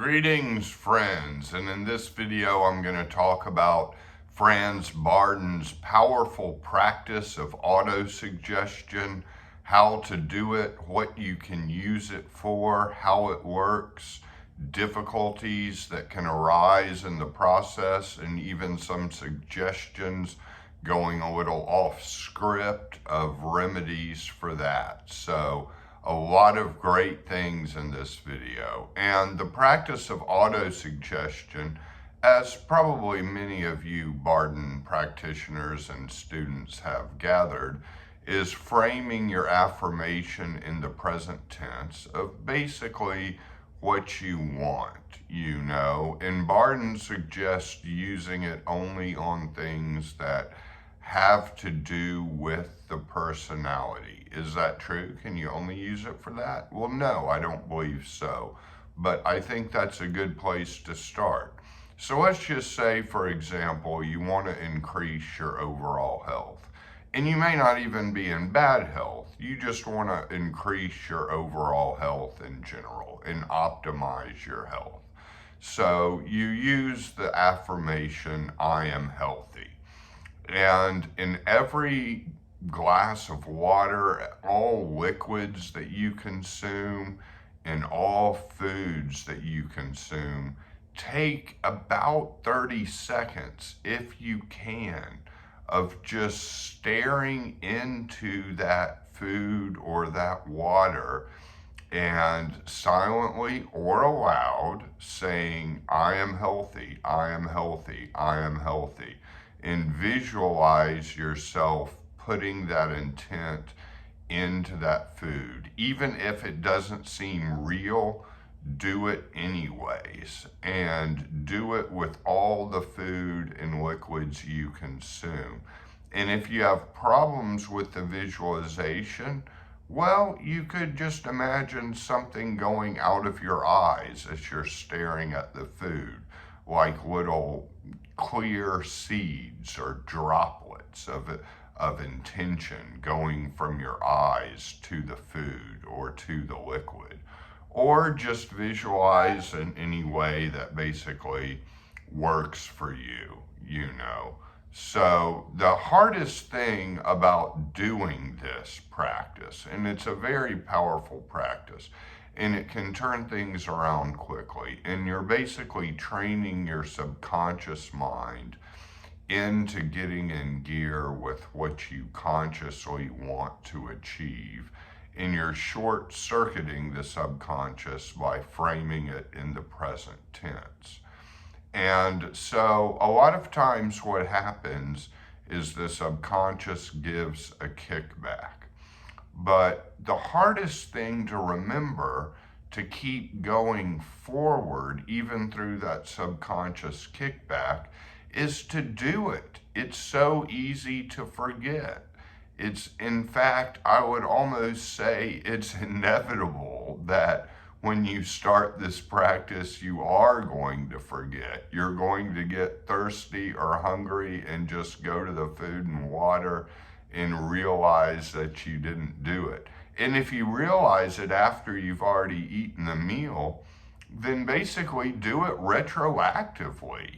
Greetings, friends, and in this video I'm going to talk about Franz Bardon's powerful practice of autosuggestion, how to do it, what you can use it for, how it works, difficulties that can arise in the process, and even some suggestions going a little off script of remedies for that. So a lot of great things in this video. And the practice of autosuggestion, as probably many of you Bardon practitioners and students have gathered, is framing your affirmation in the present tense of basically what you want, And Bardon suggests using it only on things that have to do with the personality. Is that true? Can you only use it for that? Well, no, I don't believe so. But I think that's a good place to start. So let's just say, for example, you want to increase your overall health. And you may not even be in bad health. You just want to increase your overall health in general and optimize your health. So you use the affirmation, I am healthy. And in every glass of water, all liquids that you consume, and all foods that you consume, take about 30 seconds, if you can, of just staring into that food or that water and silently or aloud saying, I am healthy, I am healthy, I am healthy. And visualize yourself putting that intent into that food. Even if it doesn't seem real, do it anyways. And do it with all the food and liquids you consume. And if you have problems with the visualization, well, you could just imagine something going out of your eyes as you're staring at the food, like little clear seeds or droplets of intention going from your eyes to the food or to the liquid. Or just visualize in any way that basically works for you, So the hardest thing about doing this practice, and it's a very powerful practice, and it can turn things around quickly, and you're basically training your subconscious mind into getting in gear with what you consciously want to achieve, and you're short-circuiting the subconscious by framing it in the present tense. And so a lot of times what happens is the subconscious gives a kickback. But the hardest thing to remember to keep going forward, even through that subconscious kickback, is to do it. It's so easy to forget. In fact, I would almost say it's inevitable that when you start this practice, you are going to forget. You're going to get thirsty or hungry and just go to the food and water and realize that you didn't do it. And if you realize it after you've already eaten the meal, then basically do it retroactively,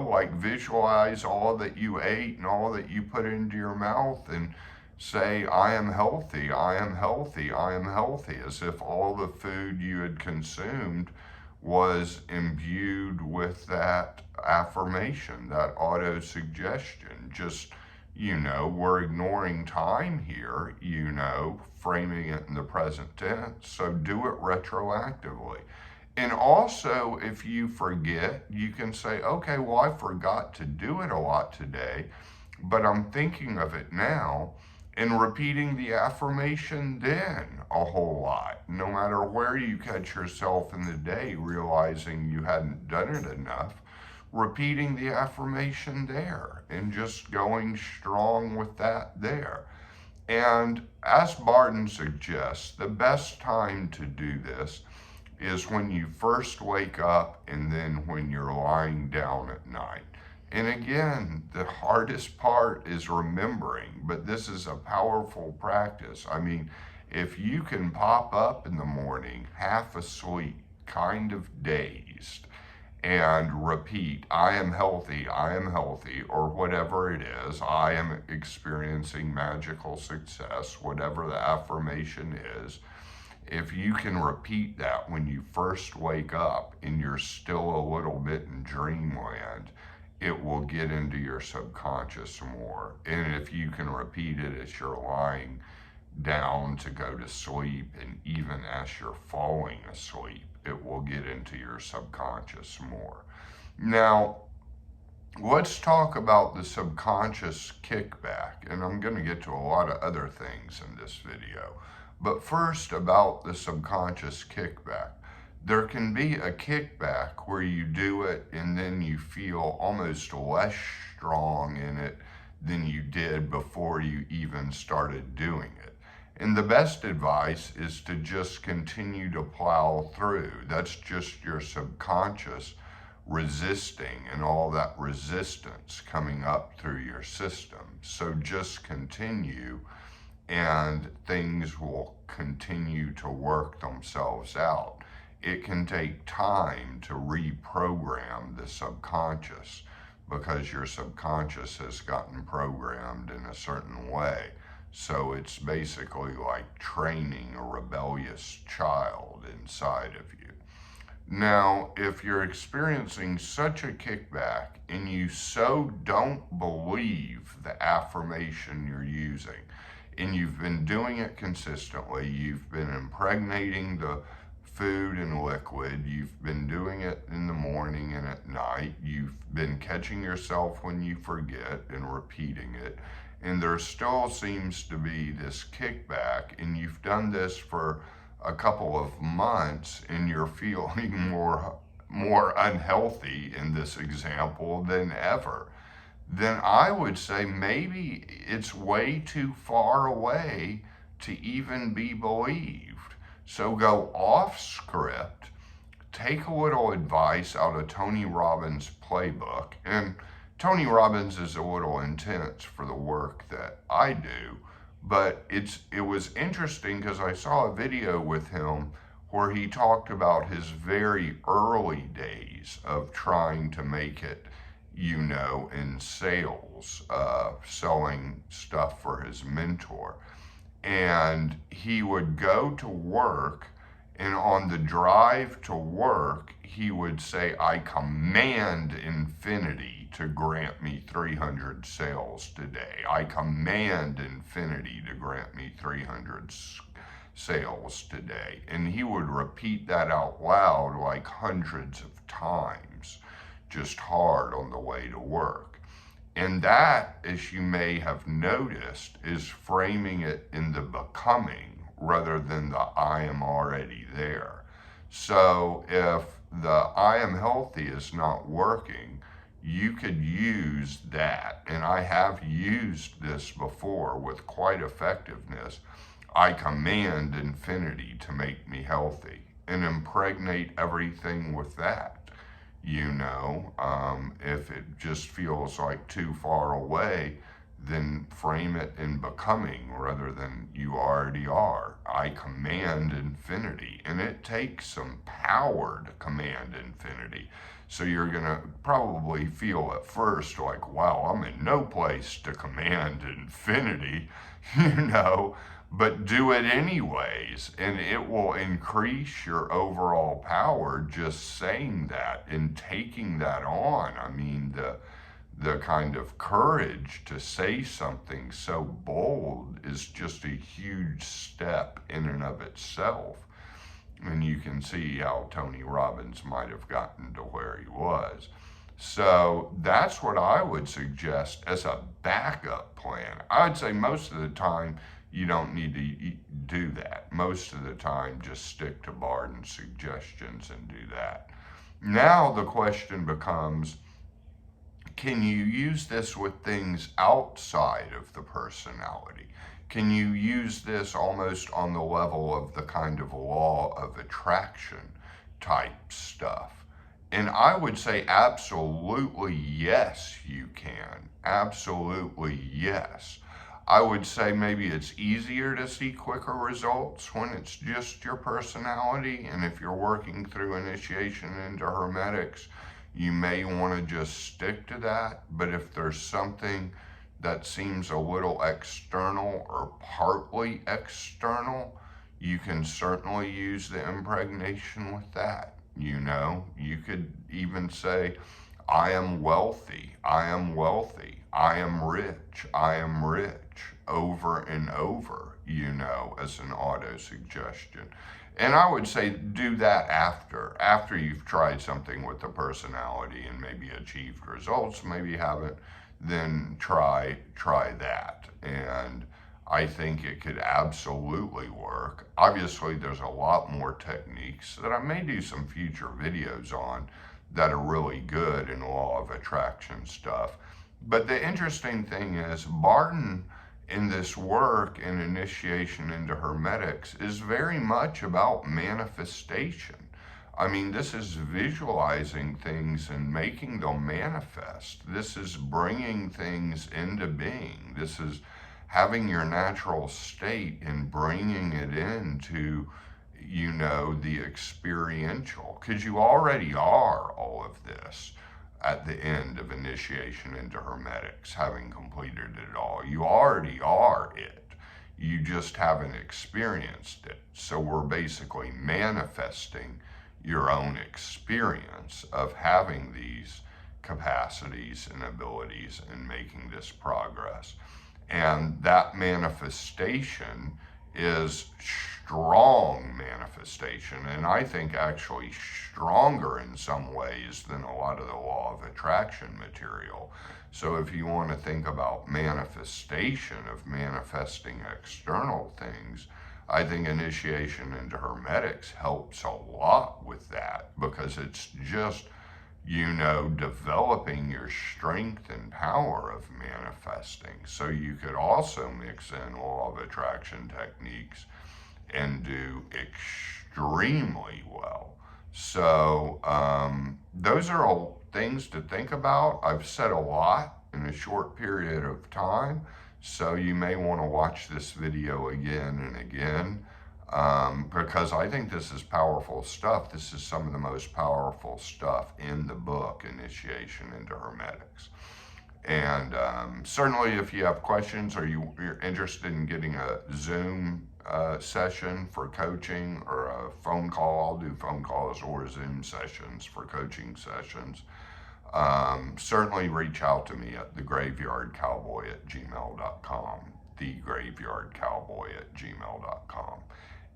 like visualize all that you ate and all that you put into your mouth and say, I am healthy, I am healthy, I am healthy, as if all the food you had consumed was imbued with that affirmation, that autosuggestion. Just, we're ignoring time here, framing it in the present tense, so do it retroactively. And also, if you forget, you can say, okay, well, I forgot to do it a lot today, but I'm thinking of it now, and repeating the affirmation then a whole lot, no matter where you catch yourself in the day, realizing you hadn't done it enough, repeating the affirmation there and just going strong with that there. And as Bardon suggests, the best time to do this is when you first wake up and then when you're lying down at night. And again, the hardest part is remembering, but this is a powerful practice. I mean, if you can pop up in the morning half asleep kind of dazed and repeat, I am healthy, or whatever it is, I am experiencing magical success, whatever the affirmation is, if you can repeat that when you first wake up and you're still a little bit in dreamland, it will get into your subconscious more. And if you can repeat it as you're lying down to go to sleep, and even as you're falling asleep, it will get into your subconscious more. Now, let's talk about the subconscious kickback, and I'm going to get to a lot of other things in this video. But first, about the subconscious kickback. There can be a kickback where you do it and then you feel almost less strong in it than you did before you even started doing it. And the best advice is to just continue to plow through. That's just your subconscious resisting and all that resistance coming up through your system. So just continue, and things will continue to work themselves out. It can take time to reprogram the subconscious because your subconscious has gotten programmed in a certain way. So it's basically like training a rebellious child inside of you. Now, if you're experiencing such a kickback and you so don't believe the affirmation you're using, and you've been doing it consistently, you've been impregnating the food and liquid, you've been doing it in the morning and at night, you've been catching yourself when you forget and repeating it, and there still seems to be this kickback, and you've done this for a couple of months and you're feeling more unhealthy in this example than ever, then I would say maybe it's way too far away to even be believed. So go off script, take a little advice out of Tony Robbins' playbook. And Tony Robbins is a little intense for the work that I do, but it was interesting because I saw a video with him where he talked about his very early days of trying to make it, in sales, selling stuff for his mentor. And he would go to work, and on the drive to work, he would say, I command infinity to grant me 300 sales today. I command infinity to grant me 300 sales today. And he would repeat that out loud like hundreds of times, just hard on the way to work. And that, as you may have noticed, is framing it in the becoming rather than the I am already there. So if the I am healthy is not working, you could use that, and I have used this before with quite effectiveness. I command infinity to make me healthy, and impregnate everything with that. If it just feels like too far away, then frame it in becoming rather than you already are. I command infinity, and it takes some power to command infinity. So you're gonna probably feel at first like, wow, I'm in no place to command infinity, but do it anyways, and it will increase your overall power just saying that and taking that on. I mean, the kind of courage to say something so bold is just a huge step in and of itself. And you can see how Tony Robbins might have gotten to where he was. So that's what I would suggest as a backup plan. I'd say most of the time, you don't need to do that. Most of the time, just stick to Bardon suggestions and do that. Now the question becomes, can you use this with things outside of the personality? Can you use this almost on the level of the kind of law of attraction type stuff? And I would say absolutely yes, you can. Absolutely yes. I would say maybe it's easier to see quicker results when it's just your personality. And if you're working through initiation into Hermetics, you may want to just stick to that. But if there's something that seems a little external or partly external, you can certainly use the impregnation with that. You know, you could even say, I am wealthy, I am wealthy, I am rich, over and over, you know, as an auto-suggestion. And I would say do that after you've tried something with the personality and maybe achieved results, maybe you haven't, then try that. And I think it could absolutely work. Obviously, there's a lot more techniques that I may do some future videos on that are really good in law of attraction stuff. But the interesting thing is, Bardon in this work in initiation into Hermetics is very much about manifestation. I mean, this is visualizing things and making them manifest. This is bringing things into being. This is having your natural state and bringing it into, you know, the experiential. Because you already are all of this at the end of initiation into Hermetics, having completed it all. You already are it. You just haven't experienced it. So we're basically manifesting your own experience of having these capacities and abilities and making this progress. And that manifestation is strong manifestation, and I think actually stronger in some ways than a lot of the law of attraction material. So if you want to think about manifestation of manifesting external things, I think initiation into Hermetics helps a lot with that, because it's just, you know, developing your strength and power of manifesting. So you could also mix in law of attraction techniques and do extremely well. So those are all things to think about. I've said a lot in a short period of time, so you may want to watch this video again and again, because I think this is powerful stuff. This is some of the most powerful stuff in the book, Initiation into Hermetics. And certainly if you have questions or you're interested in getting a Zoom session for coaching or a phone call, I'll do phone calls or Zoom sessions for coaching sessions. Certainly reach out to me at thegraveyardcowboy@gmail.com, thegraveyardcowboy@gmail.com.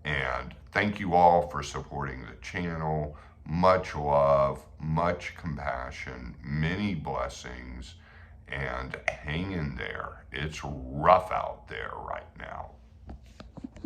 And thank you all for supporting the channel. Much love, much compassion, many blessings, and hang in there. It's rough out there right now.